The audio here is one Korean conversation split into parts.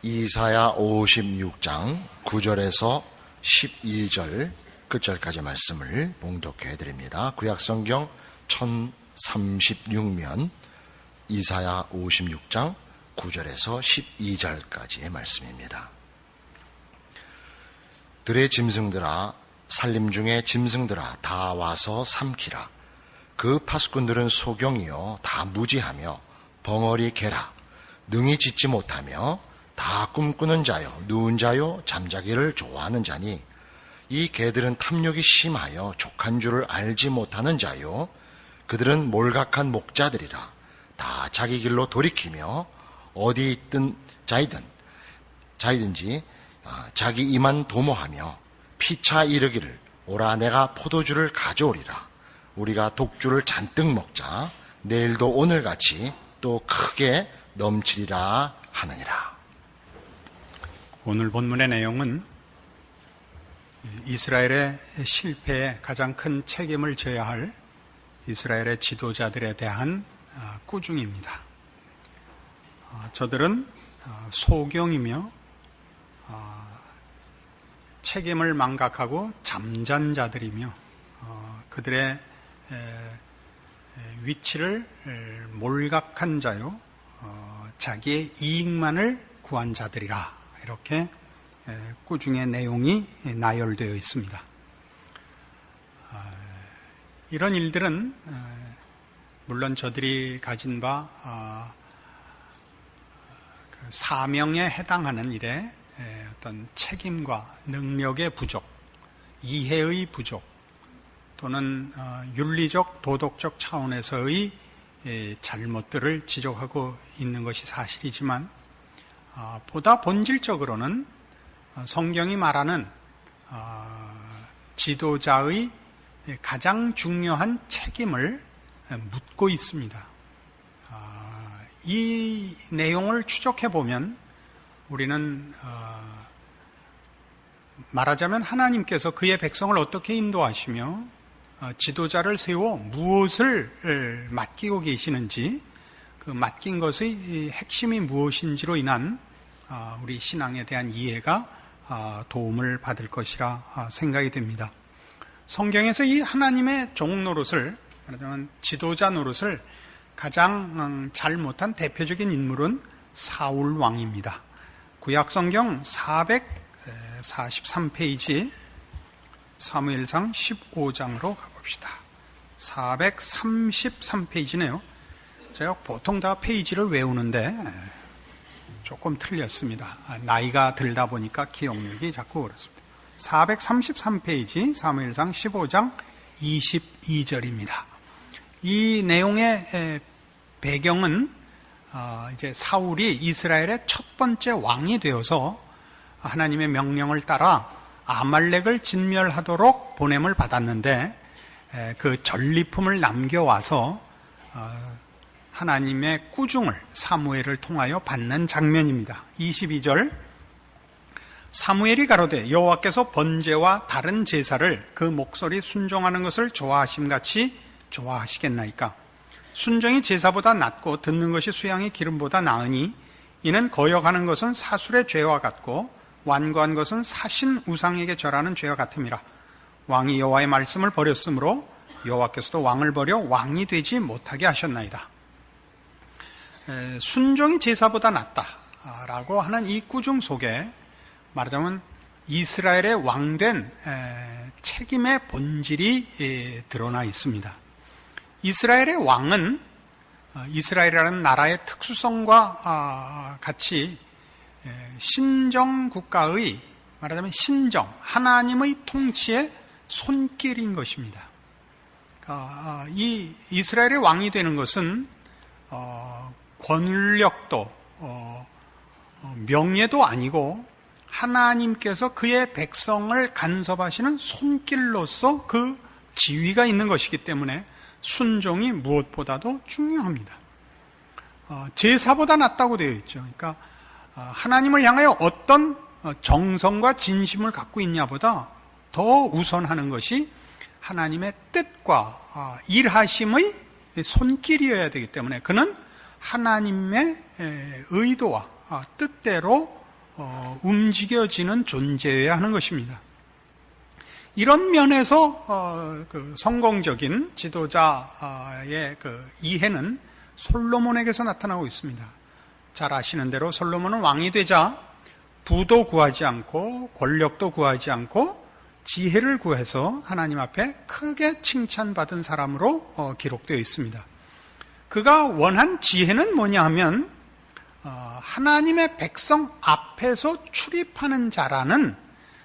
이사야 56장 9절에서 12절 끝절까지 말씀을 봉독해 드립니다. 구약성경 1036면 이사야 56장 9절에서 12절까지의 말씀입니다. 들의 짐승들아, 산림 중에 짐승들아, 다 와서 삼키라. 그 파수꾼들은 소경이요 다 무지하며 벙어리 개라. 능히 짖지 못하며 다 꿈꾸는 자요 누운 자요 잠자기를 좋아하는 자니 이 개들은 탐욕이 심하여 족한 줄을 알지 못하는 자요 그들은 몰각한 목자들이라. 다 자기 길로 돌이키며 어디 있든 자이든지 자기 이만 도모하며 피차 이르기를 오라 내가 포도주를 가져오리라. 우리가 독주를 잔뜩 먹자. 내일도 오늘같이 또 크게 넘치리라 하느니라. 오늘 본문의 내용은 이스라엘의 실패에 가장 큰 책임을 져야 할 이스라엘의 지도자들에 대한 꾸중입니다. 저들은 소경이며 책임을 망각하고 잠잔 자들이며 그들의 위치를 몰각한 자요 자기의 이익만을 구한 자들이라. 이렇게 꾸중의 내용이 나열되어 있습니다. 이런 일들은 물론 저들이 가진 바 사명에 해당하는 일에 어떤 책임과 능력의 부족, 이해의 부족 또는 윤리적, 도덕적 차원에서의 잘못들을 지적하고 있는 것이 사실이지만 보다 본질적으로는 성경이 말하는 지도자의 가장 중요한 책임을 묻고 있습니다. 이 내용을 추적해 보면 우리는 말하자면 하나님께서 그의 백성을 어떻게 인도하시며 지도자를 세워 무엇을 맡기고 계시는지 그 맡긴 것의 핵심이 무엇인지로 인한 우리 신앙에 대한 이해가 도움을 받을 것이라 생각이 됩니다. 성경에서 이 하나님의 종 노릇을, 말하자면 지도자 노릇을 가장 잘못한 대표적인 인물은 사울 왕입니다. 구약성경 443페이지 사무엘상 15장으로 가봅시다. 433페이지네요. 제가 보통 다 페이지를 외우는데 조금 틀렸습니다. 나이가 들다 보니까 기억력이 자꾸 그렇습니다. 433페이지 사무엘상 15장 22절입니다. 이 내용의 배경은 이제 사울이 이스라엘의 첫 번째 왕이 되어서 하나님의 명령을 따라 아말렉을 진멸하도록 보냄을 받았는데 그 전리품을 남겨와서 하나님의 꾸중을 사무엘을 통하여 받는 장면입니다. 22절 사무엘이 가로되 여호와께서 번제와 다른 제사를 그 목소리 순종하는 것을 좋아하심같이 좋아하시겠나이까. 순종이 제사보다 낫고 듣는 것이 수양의 기름보다 나으니 이는 거역하는 것은 사술의 죄와 같고 완고한 것은 사신 우상에게 절하는 죄와 같음이라. 왕이 여호와의 말씀을 버렸으므로 여호와께서도 왕을 버려 왕이 되지 못하게 하셨나이다. 순종이 제사보다 낫다라고 하는 이 꾸중 속에 말하자면 이스라엘의 왕된 책임의 본질이 드러나 있습니다. 이스라엘의 왕은 이스라엘이라는 나라의 특수성과 같이 신정국가의 말하자면 신정, 하나님의 통치의 손길인 것입니다. 이 이스라엘의 왕이 되는 것은 권력도 명예도 아니고 하나님께서 그의 백성을 간섭하시는 손길로서 그 지위가 있는 것이기 때문에 순종이 무엇보다도 중요합니다. 제사보다 낫다고 되어 있죠. 그러니까 하나님을 향하여 어떤 정성과 진심을 갖고 있냐보다 더 우선하는 것이 하나님의 뜻과 일하심의 손길이어야 되기 때문에 그는 하나님의 의도와 뜻대로 움직여지는 존재여야 하는 것입니다. 이런 면에서 그 성공적인 지도자의 그 이해는 솔로몬에게서 나타나고 있습니다. 잘 아시는 대로 솔로몬은 왕이 되자 부도 구하지 않고 권력도 구하지 않고 지혜를 구해서 하나님 앞에 크게 칭찬받은 사람으로 기록되어 있습니다. 그가 원한 지혜는 뭐냐 하면 하나님의 백성 앞에서 출입하는 자라는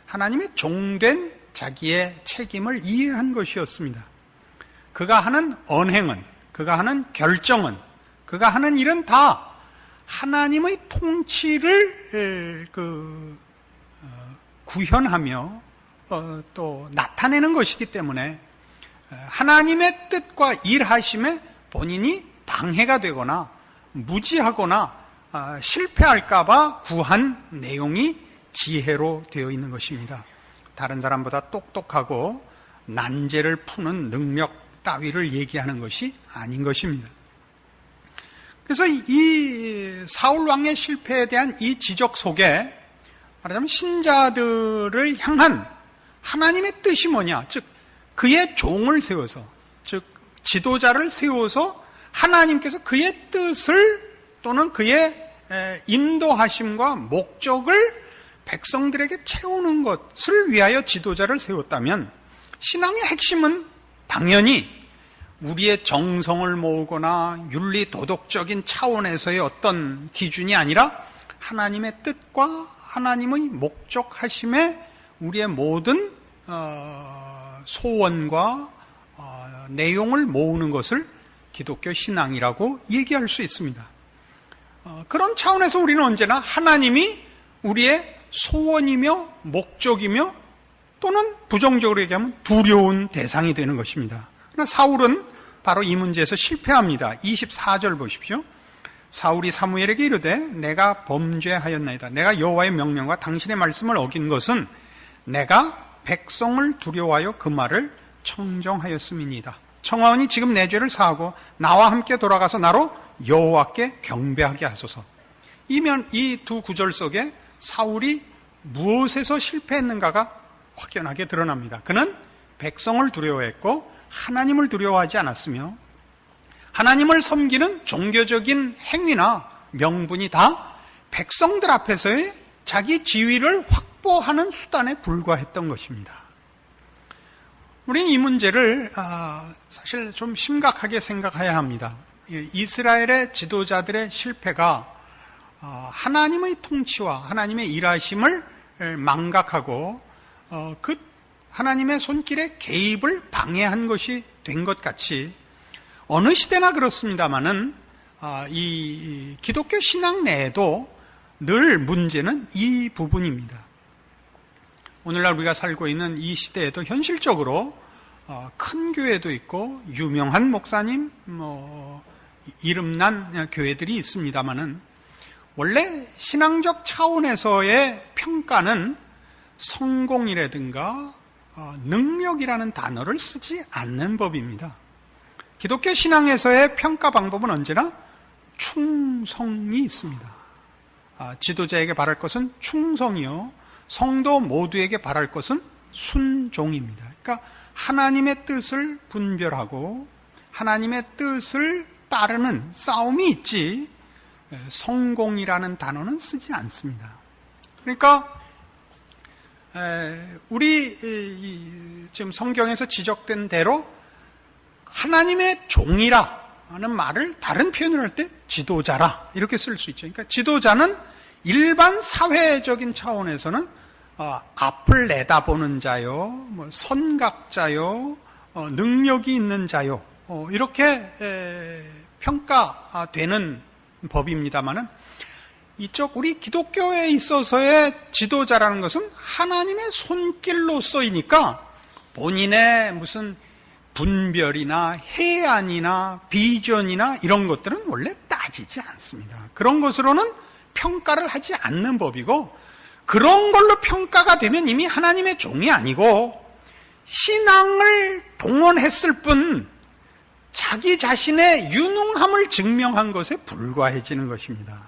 하나님의 종된 자기의 책임을 이해한 것이었습니다. 그가 하는 언행은, 그가 하는 결정은, 그가 하는 일은 다 하나님의 통치를 구현하며 또 나타내는 것이기 때문에 하나님의 뜻과 일하심에 본인이 방해가 되거나 무지하거나 실패할까봐 구한 내용이 지혜로 되어 있는 것입니다. 다른 사람보다 똑똑하고 난제를 푸는 능력 따위를 얘기하는 것이 아닌 것입니다. 그래서 이 사울 왕의 실패에 대한 이 지적 속에 말하자면 신자들을 향한 하나님의 뜻이 뭐냐, 즉 그의 종을 세워서, 즉 지도자를 세워서 하나님께서 그의 뜻을 또는 그의 인도하심과 목적을 백성들에게 채우는 것을 위하여 지도자를 세웠다면 신앙의 핵심은 당연히 우리의 정성을 모으거나 윤리 도덕적인 차원에서의 어떤 기준이 아니라 하나님의 뜻과 하나님의 목적하심에 우리의 모든 소원과 내용을 모으는 것을 기독교 신앙이라고 얘기할 수 있습니다. 그런 차원에서 우리는 언제나 하나님이 우리의 소원이며 목적이며 또는 부정적으로 얘기하면 두려운 대상이 되는 것입니다. 그러나 사울은 바로 이 문제에서 실패합니다. 24절 보십시오. 사울이 사무엘에게 이르되 내가 범죄하였나이다. 내가 여호와의 명령과 당신의 말씀을 어긴 것은 내가 백성을 두려워하여 그 말을 청정하였음이니이다. 청하오니 지금 내 죄를 사하고 나와 함께 돌아가서 나로 여호와께 경배하게 하소서. 이 두 구절 속에 사울이 무엇에서 실패했는가가 확연하게 드러납니다. 그는 백성을 두려워했고 하나님을 두려워하지 않았으며 하나님을 섬기는 종교적인 행위나 명분이 다 백성들 앞에서의 자기 지위를 확보하는 수단에 불과했던 것입니다. 우리는 이 문제를 사실 좀 심각하게 생각해야 합니다. 이스라엘의 지도자들의 실패가 하나님의 통치와 하나님의 일하심을 망각하고 그 하나님의 손길에 개입을 방해한 것이 된 것 같이 어느 시대나 그렇습니다마는 이 기독교 신앙 내에도 늘 문제는 이 부분입니다. 오늘날 우리가 살고 있는 이 시대에도 현실적으로 큰 교회도 있고 유명한 목사님, 이름난 교회들이 있습니다마는 원래 신앙적 차원에서의 평가는 성공이라든가 능력이라는 단어를 쓰지 않는 법입니다. 기독교 신앙에서의 평가 방법은 언제나 충성이 있습니다. 지도자에게 바랄 것은 충성이요, 성도 모두에게 바랄 것은 순종입니다. 그러니까 하나님의 뜻을 분별하고 하나님의 뜻을 따르는 싸움이 있지 성공이라는 단어는 쓰지 않습니다. 그러니까 우리 지금 성경에서 지적된 대로 하나님의 종이라는 말을 다른 표현을 할 때 지도자라 이렇게 쓸 수 있죠. 그러니까 지도자는 일반 사회적인 차원에서는 앞을 내다보는 자요, 선각자요, 능력이 있는 자요, 이렇게 평가되는 법입니다만은 이쪽 우리 기독교에 있어서의 지도자라는 것은 하나님의 손길로 쓰이니까 본인의 무슨 분별이나 해안이나 비전이나 이런 것들은 원래 따지지 않습니다. 그런 것으로는 평가를 하지 않는 법이고, 그런 걸로 평가가 되면 이미 하나님의 종이 아니고 신앙을 동원했을 뿐 자기 자신의 유능함을 증명한 것에 불과해지는 것입니다.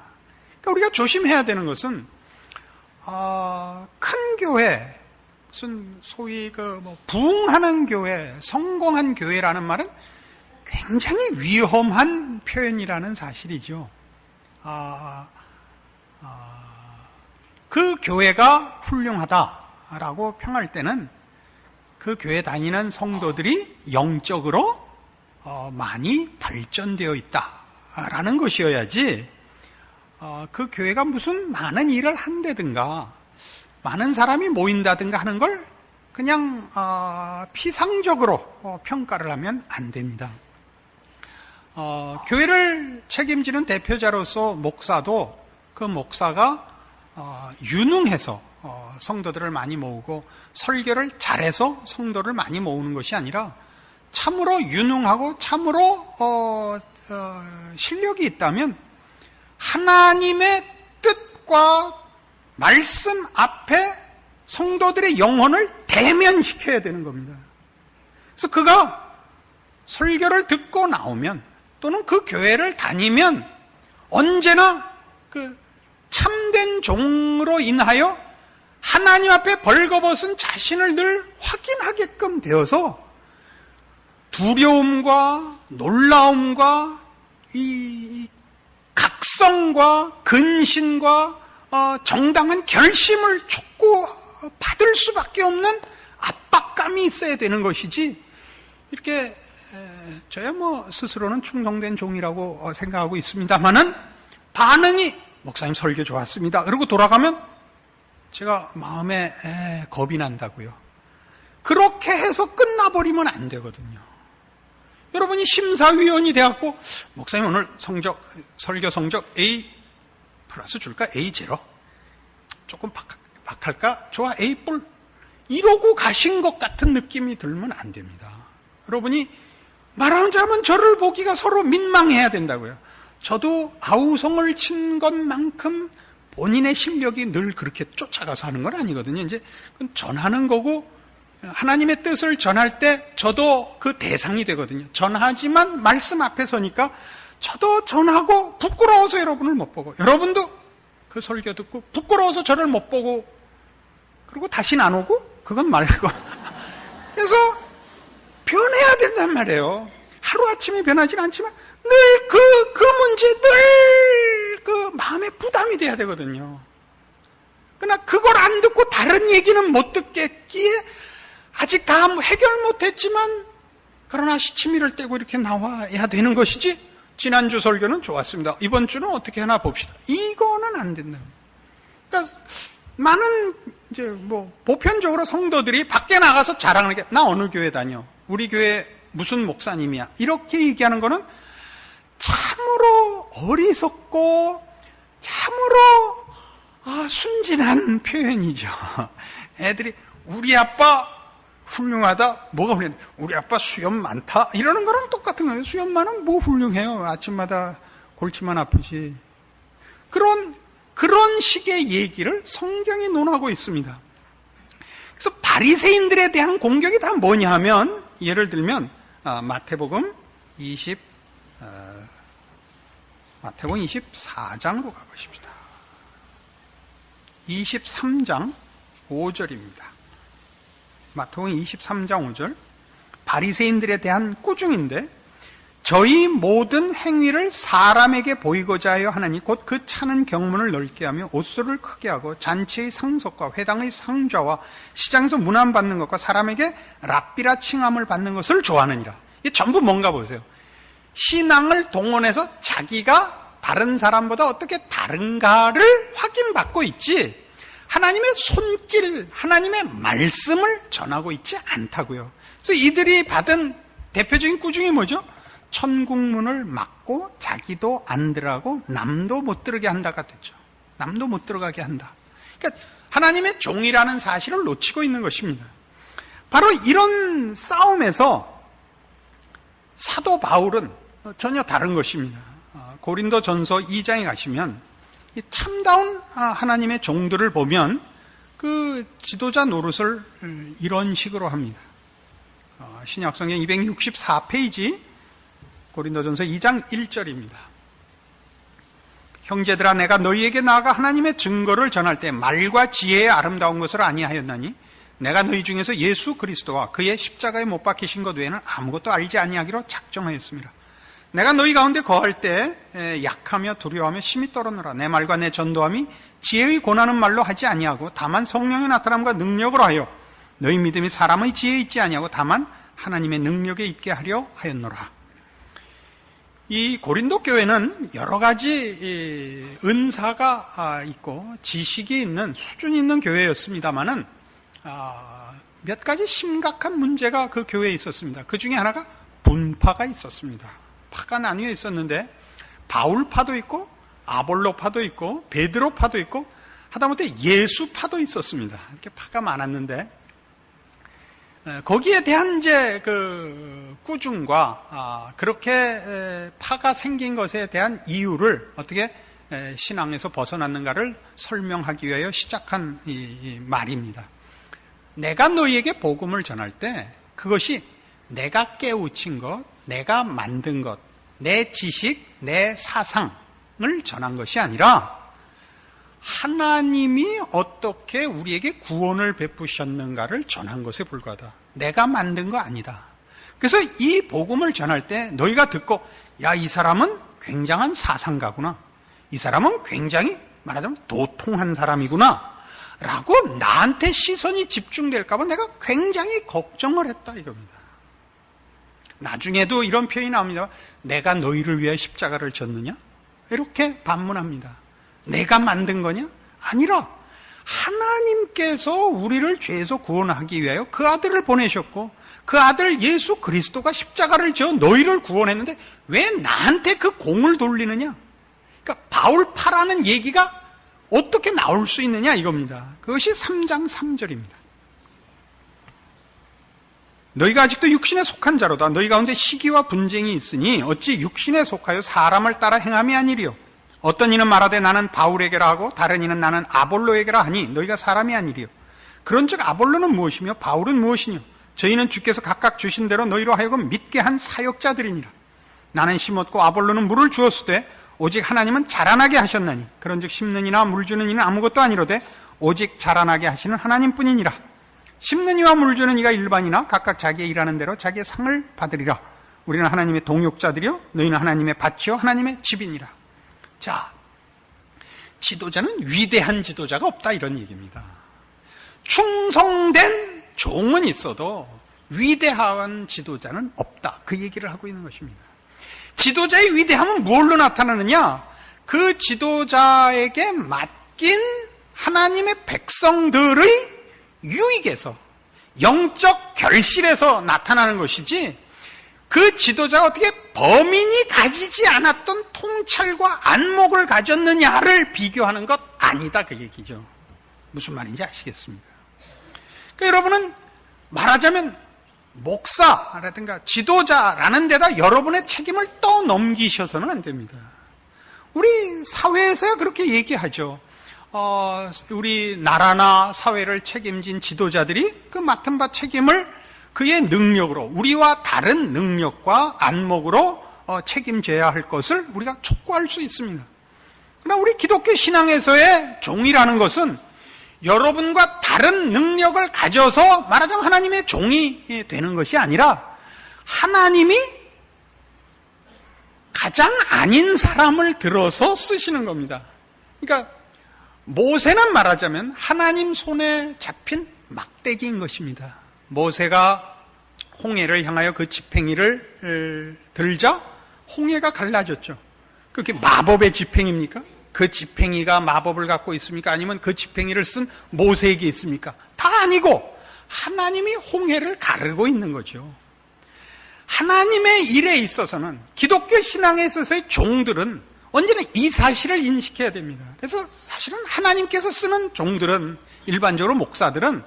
그러니까 우리가 조심해야 되는 것은 큰 교회, 무슨 소위 부흥하는 교회, 성공한 교회라는 말은 굉장히 위험한 표현이라는 사실이죠. 그 교회가 훌륭하다라고 평할 때는 그 교회 다니는 성도들이 영적으로 많이 발전되어 있다라는 것이어야지, 그 교회가 무슨 많은 일을 한다든가 많은 사람이 모인다든가 하는 걸 그냥 피상적으로 평가를 하면 안 됩니다. 교회를 책임지는 대표자로서 목사도 그 목사가 유능해서 성도들을 많이 모으고 설교를 잘해서 성도를 많이 모으는 것이 아니라 참으로 유능하고 참으로 실력이 있다면 하나님의 뜻과 말씀 앞에 성도들의 영혼을 대면시켜야 되는 겁니다. 그래서 그가 설교를 듣고 나오면 또는 그 교회를 다니면 언제나 그 참된 종으로 인하여 하나님 앞에 벌거벗은 자신을 늘 확인하게끔 되어서 두려움과 놀라움과 이 각성과 근신과 정당한 결심을 촉구받을 수밖에 없는 압박감이 있어야 되는 것이지, 이렇게 저야 스스로는 충성된 종이라고 생각하고 있습니다만은 반응이 목사님 설교 좋았습니다 그러고 돌아가면 제가 마음에 겁이 난다고요. 그렇게 해서 끝나버리면 안 되거든요. 여러분이 심사위원이 돼갖고 목사님 오늘 설교 성적 A 플러스 줄까? A 제로? 조금 박할까? 좋아, A 뿔. 이러고 가신 것 같은 느낌이 들면 안 됩니다. 여러분이 말하자면 저를 보기가 서로 민망해야 된다고요. 저도 아우성을 친 것만큼 본인의 실력이 늘 그렇게 쫓아가서 하는 건 아니거든요. 이제 그건 전하는 거고, 하나님의 뜻을 전할 때 저도 그 대상이 되거든요. 전하지만 말씀 앞에 서니까 저도 전하고 부끄러워서 여러분을 못 보고, 여러분도 그 설교 듣고 부끄러워서 저를 못 보고, 그리고 다시는 안 오고, 그건 말고. 그래서 변해야 된단 말이에요. 하루아침에 변하지는 않지만 늘 그 문제, 늘 그 마음에 부담이 돼야 되거든요. 그러나 그걸 안 듣고 다른 얘기는 못 듣겠기에 아직 다 해결 못했지만, 그러나 시치미를 떼고 이렇게 나와야 되는 것이지, 지난주 설교는 좋았습니다, 이번 주는 어떻게 하나 봅시다, 이거는 안 된다. 그러니까 많은 보편적으로 성도들이 밖에 나가서 자랑하는 게, 나 어느 교회 다녀, 우리 교회 무슨 목사님이야, 이렇게 얘기하는 거는 참으로 어리석고 참으로 순진한 표현이죠. 애들이 우리 아빠 훌륭하다, 뭐가 훌륭해? 우리 아빠 수염 많다, 이러는 거랑 똑같은 거예요. 수염 많으면 뭐 훌륭해요? 아침마다 골치만 아프지. 그런 식의 얘기를 성경이 논하고 있습니다. 그래서 바리새인들에 대한 공격이 다 뭐냐 하면, 예를 들면 마태복음 24장으로 가보십시다. 23장 5절입니다. 마태복음 23장 5절. 바리새인들에 대한 꾸중인데, 저희 모든 행위를 사람에게 보이고자 하여 하나니 곧 그 차는 경문을 넓게 하며 옷수를 크게 하고 잔치의 상속과 회당의 상좌와 시장에서 문안받는 것과 사람에게 랍비라 칭함을 받는 것을 좋아하느니라. 이게 전부 뭔가 보세요. 신앙을 동원해서 자기가 다른 사람보다 어떻게 다른가를 확인받고 있지, 하나님의 손길, 하나님의 말씀을 전하고 있지 않다고요. 그래서 이들이 받은 대표적인 꾸중이 뭐죠? 천국문을 막고 자기도 안 들어가고 남도 못 들어가게 한다가 됐죠. 남도 못 들어가게 한다. 그러니까 하나님의 종이라는 사실을 놓치고 있는 것입니다. 바로 이런 싸움에서 사도 바울은 전혀 다른 것입니다. 고린도전서 2장에 가시면 참다운 하나님의 종들을 보면 그 지도자 노릇을 이런 식으로 합니다. 신약성경 264페이지 고린도전서 2장 1절입니다. 형제들아 내가 너희에게 나아가 하나님의 증거를 전할 때 말과 지혜에 아름다운 것을 아니하였나니 내가 너희 중에서 예수 그리스도와 그의 십자가에 못 박히신 것 외에는 아무것도 알지 아니하기로 작정하였습니다. 내가 너희 가운데 거할 때 약하며 두려워하며 심히 떨었노라. 내 말과 내 전도함이 지혜의 권하는 말로 하지 아니하고 다만 성령의 나타남과 능력으로 하여 너희 믿음이 사람의 지혜에 있지 아니하고 다만 하나님의 능력에 있게 하려 하였노라. 이 고린도 교회는 여러 가지 은사가 있고 지식이 있는 수준이 있는 교회였습니다만은 몇 가지 심각한 문제가 그 교회에 있었습니다. 그 중에 하나가 분파가 있었습니다. 파가 나뉘어 있었는데 바울파도 있고 아볼로파도 있고 베드로파도 있고 하다못해 예수파도 있었습니다. 이렇게 파가 많았는데 거기에 대한 이제 그 꾸중과 그렇게 파가 생긴 것에 대한 이유를 어떻게 신앙에서 벗어났는가를 설명하기 위하여 시작한 이 말입니다. 내가 너희에게 복음을 전할 때 그것이 내가 깨우친 것, 내가 만든 것, 내 지식, 내 사상을 전한 것이 아니라 하나님이 어떻게 우리에게 구원을 베푸셨는가를 전한 것에 불과하다. 내가 만든 거 아니다. 그래서 이 복음을 전할 때 너희가 듣고 야, 이 사람은 굉장한 사상가구나. 이 사람은 굉장히 말하자면 도통한 사람이구나. 라고 나한테 시선이 집중될까 봐 내가 굉장히 걱정을 했다 이겁니다. 나중에도 이런 표현이 나옵니다. 내가 너희를 위해 십자가를 졌느냐? 이렇게 반문합니다. 내가 만든 거냐? 아니라 하나님께서 우리를 죄에서 구원하기 위하여 그 아들을 보내셨고 그 아들 예수 그리스도가 십자가를 져 너희를 구원했는데 왜 나한테 그 공을 돌리느냐? 그러니까 바울파라는 얘기가 어떻게 나올 수 있느냐 이겁니다. 그것이 3장 3절입니다. 너희가 아직도 육신에 속한 자로다. 너희 가운데 시기와 분쟁이 있으니 어찌 육신에 속하여 사람을 따라 행함이 아니리요. 어떤 이는 말하되 나는 바울에게라 하고 다른 이는 나는 아볼로에게라 하니 너희가 사람이 아니리요. 그런즉 아볼로는 무엇이며 바울은 무엇이뇨. 저희는 주께서 각각 주신 대로 너희로 하여금 믿게 한 사역자들이니라. 나는 심었고 아볼로는 물을 주었으되 오직 하나님은 자라나게 하셨나니 그런즉 심는 이나 물 주는 이는 아무것도 아니로되 오직 자라나게 하시는 하나님뿐이니라. 심는 이와 물 주는 이가 일반이나 각각 자기의 일하는 대로 자기의 상을 받으리라. 우리는 하나님의 동역자들이요 너희는 하나님의 밭이요 하나님의 집이니라. 자, 지도자는 위대한 지도자가 없다 이런 얘기입니다. 충성된 종은 있어도 위대한 지도자는 없다. 그 얘기를 하고 있는 것입니다. 지도자의 위대함은 무엇로 나타나느냐? 그 지도자에게 맡긴 하나님의 백성들의 유익에서, 영적 결실에서 나타나는 것이지 그 지도자가 어떻게 범인이 가지지 않았던 통찰과 안목을 가졌느냐를 비교하는 것 아니다 그 얘기죠. 무슨 말인지 아시겠습니까? 그러니까 여러분은 말하자면 목사라든가 지도자라는 데다 여러분의 책임을 떠넘기셔서는 안 됩니다. 우리 사회에서야 그렇게 얘기하죠. 우리 나라나 사회를 책임진 지도자들이 그 맡은 바 책임을 그의 능력으로, 우리와 다른 능력과 안목으로 책임져야 할 것을 우리가 촉구할 수 있습니다. 그러나 우리 기독교 신앙에서의 종이라는 것은 여러분과 다른 능력을 가져서 말하자면 하나님의 종이 되는 것이 아니라 하나님이 가장 아닌 사람을 들어서 쓰시는 겁니다. 그러니까 모세는 말하자면 하나님 손에 잡힌 막대기인 것입니다. 모세가 홍해를 향하여 그 지팽이를 들자 홍해가 갈라졌죠. 그게 마법의 지팽이입니까? 그 지팽이가 마법을 갖고 있습니까? 아니면 그 지팽이를 쓴 모세에게 있습니까? 다 아니고 하나님이 홍해를 가르고 있는 거죠. 하나님의 일에 있어서는 기독교 신앙에 있어서의 종들은 언제나 이 사실을 인식해야 됩니다. 그래서 사실은 하나님께서 쓰는 종들은 일반적으로 목사들은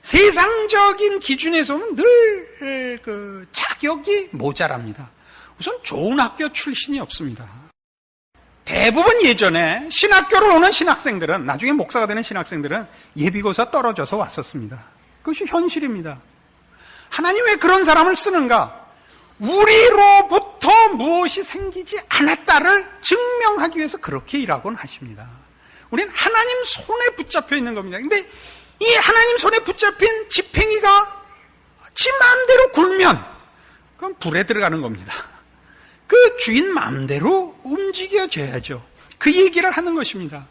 세상적인 기준에서 보면 늘 그 자격이 모자랍니다. 우선 좋은 학교 출신이 없습니다. 대부분 예전에 신학교를 오는 신학생들은, 나중에 목사가 되는 신학생들은 예비고사 떨어져서 왔었습니다. 그것이 현실입니다. 하나님 왜 그런 사람을 쓰는가? 우리로부터 벌써 무엇이 생기지 않았다를 증명하기 위해서 그렇게 일하곤 하십니다. 우리는 하나님 손에 붙잡혀 있는 겁니다. 근데 이 하나님 손에 붙잡힌 지팽이가 지 마음대로 굴면 그건 불에 들어가는 겁니다. 그 주인 마음대로 움직여져야죠. 그 얘기를 하는 것입니다.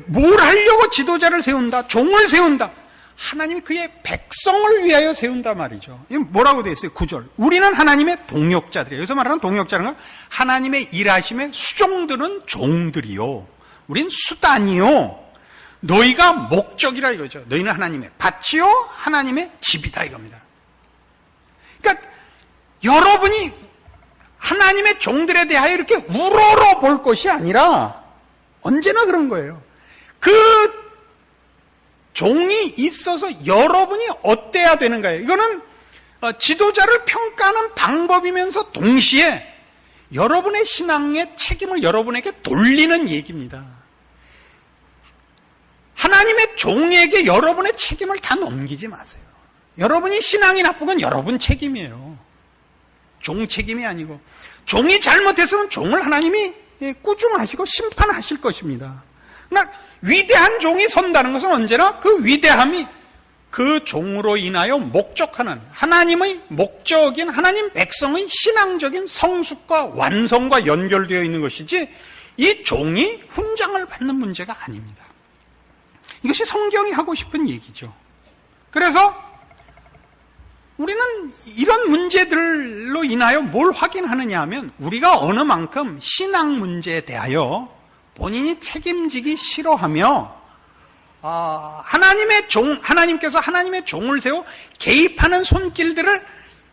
뭘 하려고 지도자를 세운다, 종을 세운다. 하나님이 그의 백성을 위하여 세운다 말이죠. 이게 뭐라고 되어 있어요? 9절. 우리는 하나님의 동역자들이에요. 여기서 말하는 동역자는 건 하나님의 일하심의 수종들은 종들이요. 우린 수단이요. 너희가 목적이라 이거죠. 너희는 하나님의 밭이요, 하나님의 집이다 이겁니다. 그러니까 여러분이 하나님의 종들에 대하여 이렇게 우러러 볼 것이 아니라 언제나 그런 거예요. 그 종이 있어서 여러분이 어때야 되는 거예요. 이거는 지도자를 평가하는 방법이면서 동시에 여러분의 신앙의 책임을 여러분에게 돌리는 얘기입니다. 하나님의 종에게 여러분의 책임을 다 넘기지 마세요. 여러분이 신앙이 나쁜 건 여러분 책임이에요. 종 책임이 아니고, 종이 잘못했으면 종을 하나님이 꾸중하시고 심판하실 것입니다. 그러나 위대한 종이 선다는 것은 언제나 그 위대함이 그 종으로 인하여 목적하는 하나님의 목적인 하나님 백성의 신앙적인 성숙과 완성과 연결되어 있는 것이지, 이 종이 훈장을 받는 문제가 아닙니다. 이것이 성경이 하고 싶은 얘기죠. 그래서 우리는 이런 문제들로 인하여 뭘 확인하느냐 하면, 우리가 어느 만큼 신앙 문제에 대하여 본인이 책임지기 싫어하며 하나님께서 하나님의 종을 세워 개입하는 손길들을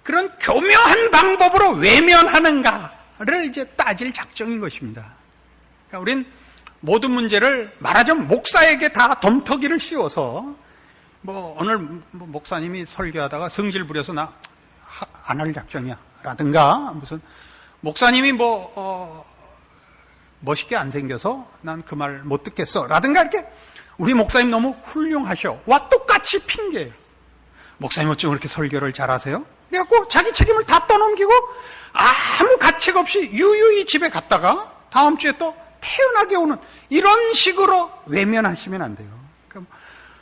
그런 교묘한 방법으로 외면하는가를 이제 따질 작정인 것입니다. 그러니까 우린 모든 문제를 말하자면 목사에게 다 덤터기를 씌워서, 오늘 목사님이 설교하다가 성질 부려서 나 안 할 작정이야 라든가, 무슨 목사님이 멋있게 안 생겨서 난 그 말 못 듣겠어 라든가, 이렇게 우리 목사님 너무 훌륭하셔 와 똑같이 핑계예요. 목사님 어쩜 그렇게 설교를 잘하세요? 그래갖고 자기 책임을 다 떠넘기고 아무 가책 없이 유유히 집에 갔다가 다음 주에 또 태연하게 오는, 이런 식으로 외면하시면 안 돼요. 그러니까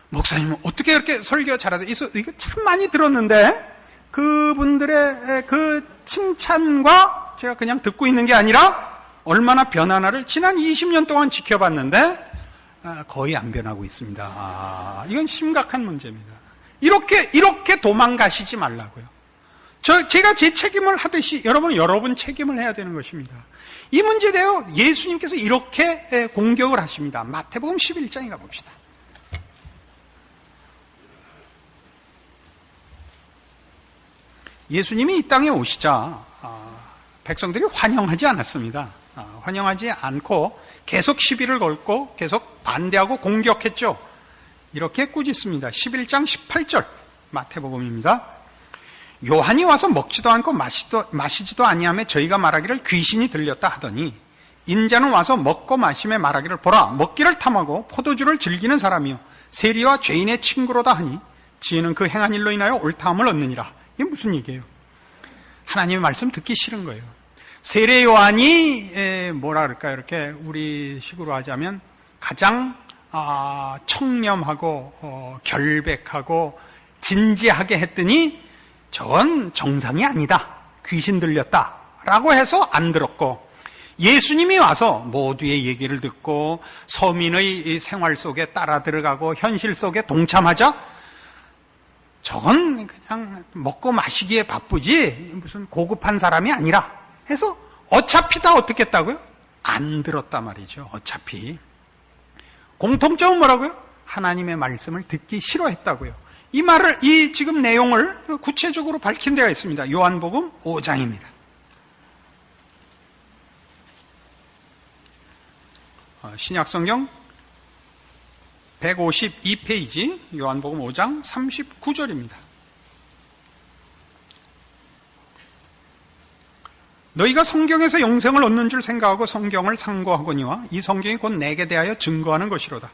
목사님은 어떻게 그렇게 설교 잘하세요? 이거 참 많이 들었는데, 그분들의 그 칭찬과 제가 그냥 듣고 있는 게 아니라 얼마나 변하나를 지난 20년 동안 지켜봤는데 거의 안 변하고 있습니다. 이건 심각한 문제입니다. 이렇게 도망가시지 말라고요. 제가 제 책임을 하듯이 여러분은 여러분 책임을 해야 되는 것입니다. 이 문제에 대해 예수님께서 이렇게 공격을 하십니다. 마태복음 11장에 가봅시다. 예수님이 이 땅에 오시자 백성들이 환영하지 않았습니다. 환영하지 않고 계속 시비를 걸고 계속 반대하고 공격했죠. 이렇게 꾸짖습니다. 11장 18절 마태복음입니다. 요한이 와서 먹지도 않고 마시지도 아니하며 저희가 말하기를 귀신이 들렸다 하더니, 인자는 와서 먹고 마심에 말하기를 보라, 먹기를 탐하고 포도주를 즐기는 사람이요 세리와 죄인의 친구로다 하니 지혜는 그 행한 일로 인하여 옳다함을 얻느니라. 이게 무슨 얘기예요? 하나님의 말씀 듣기 싫은 거예요. 세례 요한이 뭐라 그럴까요? 이렇게 우리 식으로 하자면 가장 청렴하고 결백하고 진지하게 했더니 저건 정상이 아니다, 귀신 들렸다라고 해서 안 들었고, 예수님이 와서 모두의 얘기를 듣고 서민의 생활 속에 따라 들어가고 현실 속에 동참하자 저건 그냥 먹고 마시기에 바쁘지 무슨 고급한 사람이 아니라 해서 어차피 다 어떻게 했다고요? 안 들었단 말이죠. 어차피. 공통점은 뭐라고요? 하나님의 말씀을 듣기 싫어했다고요. 이 지금 내용을 구체적으로 밝힌 데가 있습니다. 요한복음 5장입니다. 신약성경 152페이지 요한복음 5장 39절입니다. 너희가 성경에서 영생을 얻는 줄 생각하고 성경을 상고하거니와 이 성경이 곧 내게 대하여 증거하는 것이로다.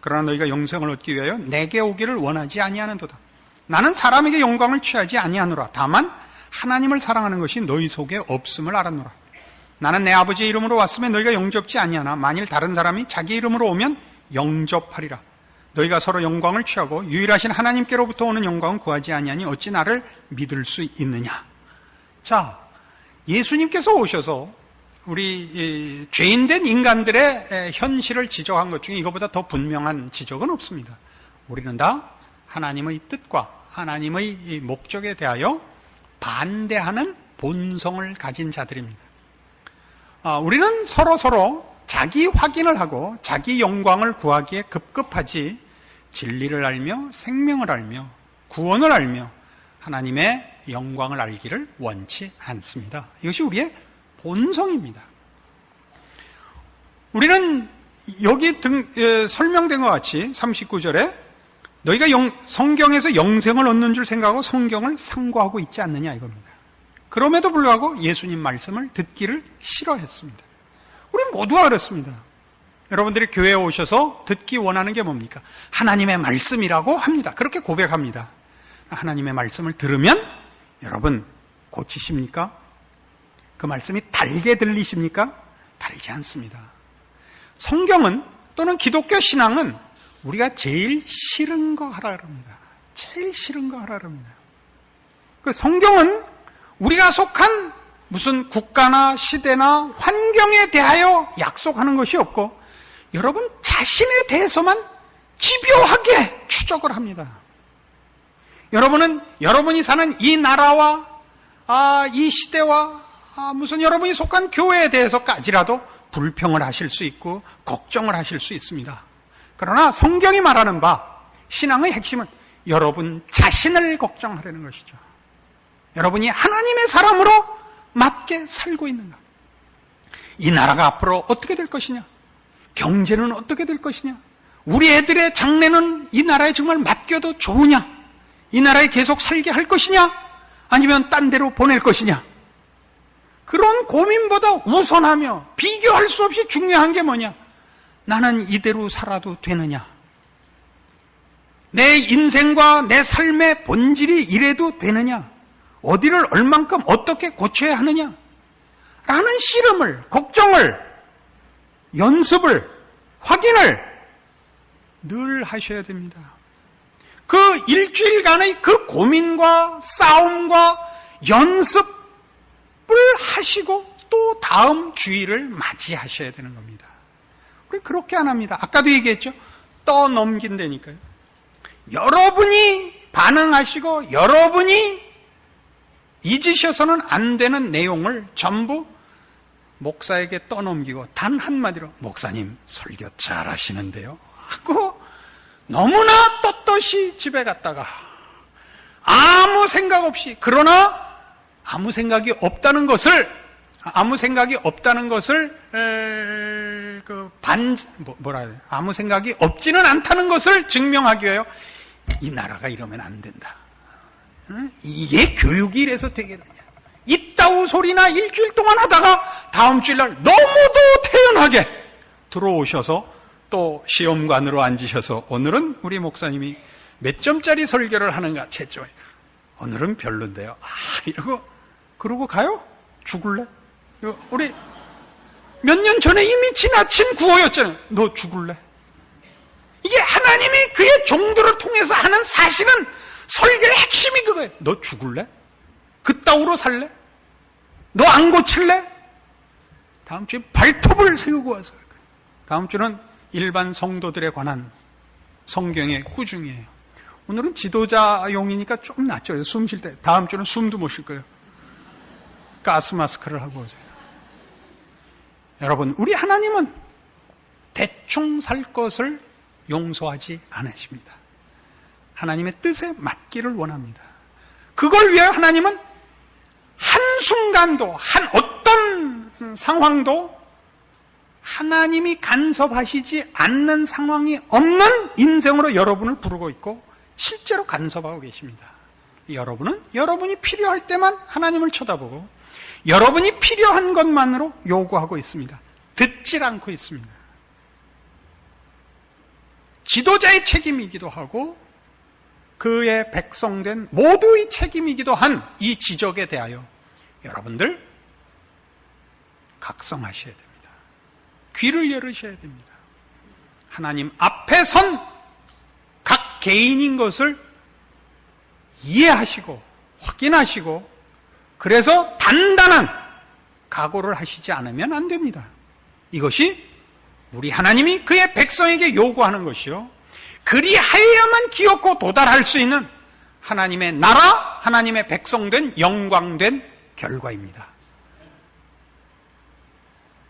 그러나 너희가 영생을 얻기 위하여 내게 오기를 원하지 아니하는도다. 나는 사람에게 영광을 취하지 아니하노라. 다만 하나님을 사랑하는 것이 너희 속에 없음을 알았노라. 나는 내 아버지의 이름으로 왔으면 너희가 영접지 아니하나 만일 다른 사람이 자기 이름으로 오면 영접하리라. 너희가 서로 영광을 취하고 유일하신 하나님께로부터 오는 영광은 구하지 아니하니 어찌 나를 믿을 수 있느냐. 자, 예수님께서 오셔서 우리 죄인된 인간들의 현실을 지적한 것 중에 이거보다 더 분명한 지적은 없습니다. 우리는 다 하나님의 뜻과 하나님의 목적에 대하여 반대하는 본성을 가진 자들입니다. 우리는 서로 자기 확인을 하고 자기 영광을 구하기에 급급하지 진리를 알며 생명을 알며 구원을 알며 하나님의 영광을 알기를 원치 않습니다. 이것이 우리의 본성입니다. 우리는 여기 설명된 것 같이 39절에 너희가 성경에서 영생을 얻는 줄 생각하고 성경을 상고하고 있지 않느냐 이겁니다. 그럼에도 불구하고 예수님 말씀을 듣기를 싫어했습니다. 우리 모두가 그렇습니다. 여러분들이 교회에 오셔서 듣기 원하는 게 뭡니까? 하나님의 말씀이라고 합니다. 그렇게 고백합니다. 하나님의 말씀을 들으면 여러분 고치십니까? 그 말씀이 달게 들리십니까? 달지 않습니다. 성경은 또는 기독교 신앙은 우리가 제일 싫은 거 하라 그럽니다. 제일 싫은 거 하라 그럽니다. 성경은 우리가 속한 무슨 국가나 시대나 환경에 대하여 약속하는 것이 없고 여러분 자신에 대해서만 집요하게 추적을 합니다. 여러분은 여러분이 사는 이 나라와 이 시대와 무슨 여러분이 속한 교회에 대해서까지라도 불평을 하실 수 있고 걱정을 하실 수 있습니다. 그러나 성경이 말하는 바 신앙의 핵심은 여러분 자신을 걱정하려는 것이죠. 여러분이 하나님의 사람으로 맞게 살고 있는가? 이 나라가 앞으로 어떻게 될 것이냐? 경제는 어떻게 될 것이냐? 우리 애들의 장래는 이 나라에 정말 맡겨도 좋으냐? 이 나라에 계속 살게 할 것이냐? 아니면 딴 데로 보낼 것이냐? 그런 고민보다 우선하며 비교할 수 없이 중요한 게 뭐냐? 나는 이대로 살아도 되느냐? 내 인생과 내 삶의 본질이 이래도 되느냐? 어디를 얼만큼 어떻게 고쳐야 하느냐? 라는 씨름을, 걱정을, 연습을, 확인을 늘 하셔야 됩니다. 그 일주일간의 그 고민과 싸움과 연습을 하시고 또 다음 주일을 맞이하셔야 되는 겁니다. 우리 그렇게 안 합니다. 아까도 얘기했죠. 떠넘긴다니까요. 여러분이 반응하시고 여러분이 잊으셔서는 안 되는 내용을 전부 목사에게 떠넘기고 단 한마디로 목사님 설교 잘하시는데요 하고 너무나 떳떳이 집에 갔다가 아무 생각 없이, 그러나 아무 생각이 없다는 것을 아무 생각이 없지는 않다는 것을 증명하기 위하여 이 나라가 이러면 안 된다. 이게 교육이 이래서 되겠느냐. 이따우 소리나 일주일 동안 하다가 다음 주일날 너무도 태연하게 들어오셔서 또 시험관으로 앉으셔서 오늘은 우리 목사님이 몇 점짜리 설교를 하는가 채점. 오늘은 별론데요. 그러고 가요? 죽을래? 우리 몇 년 전에 이미 지나친 구호였잖아요. 너 죽을래? 이게 하나님이 그의 종들을 통해서 하는 사실은 설교의 핵심이 그거예요. 너 죽을래? 그따위로 살래? 너 안 고칠래? 다음 주에 발톱을 세우고 와서. 다음 주는 일반 성도들에 관한 성경의 꾸중이에요. 오늘은 지도자용이니까 좀 낫죠. 숨 쉴 때. 다음 주는 숨도 못 쉴 거예요. 가스 마스크를 하고 오세요. 여러분, 우리 하나님은 대충 살 것을 용서하지 않으십니다. 하나님의 뜻에 맞기를 원합니다. 그걸 위하여 하나님은 한순간도, 어떤 상황도 하나님이 간섭하시지 않는 상황이 없는 인생으로 여러분을 부르고 있고 실제로 간섭하고 계십니다. 여러분은 여러분이 필요할 때만 하나님을 쳐다보고 여러분이 필요한 것만으로 요구하고 있습니다. 듣질 않고 있습니다. 지도자의 책임이기도 하고 그의 백성된 모두의 책임이기도 한 이 지적에 대하여 여러분들 각성하셔야 됩니다. 귀를 열으셔야 됩니다. 하나님 앞에 선 각 개인인 것을 이해하시고 확인하시고 그래서 단단한 각오를 하시지 않으면 안 됩니다. 이것이 우리 하나님이 그의 백성에게 요구하는 것이요. 그리하여야만 기었고 도달할 수 있는 하나님의 나라, 하나님의 백성된 영광된 결과입니다.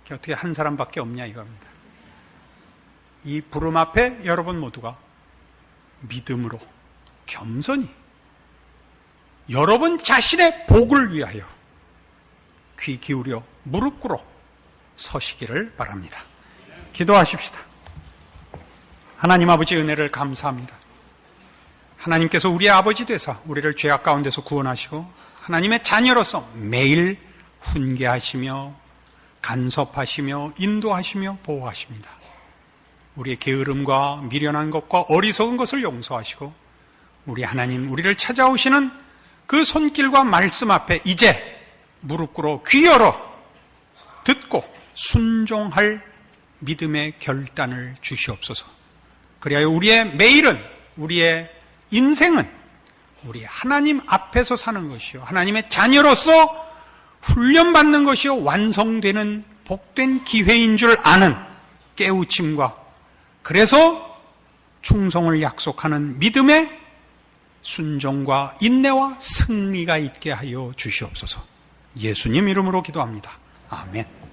어떻게 한 사람밖에 없냐 이겁니다. 이 부름 앞에 여러분 모두가 믿음으로 겸손히 여러분 자신의 복을 위하여 귀 기울여 무릎 꿇어 서시기를 바랍니다. 기도하십시다. 하나님 아버지 은혜를 감사합니다. 하나님께서 우리의 아버지 되사 우리를 죄악 가운데서 구원하시고 하나님의 자녀로서 매일 훈계하시며 간섭하시며 인도하시며 보호하십니다. 우리의 게으름과 미련한 것과 어리석은 것을 용서하시고 우리 하나님 우리를 찾아오시는 그 손길과 말씀 앞에 이제 무릎 꿇어 귀 열어 듣고 순종할 믿음의 결단을 주시옵소서. 그리하여 우리의 매일은 우리의 인생은 우리 하나님 앞에서 사는 것이요 하나님의 자녀로서 훈련받는 것이요 완성되는 복된 기회인 줄 아는 깨우침과 그래서 충성을 약속하는 믿음의 순종과 인내와 승리가 있게 하여 주시옵소서. 예수님 이름으로 기도합니다. 아멘.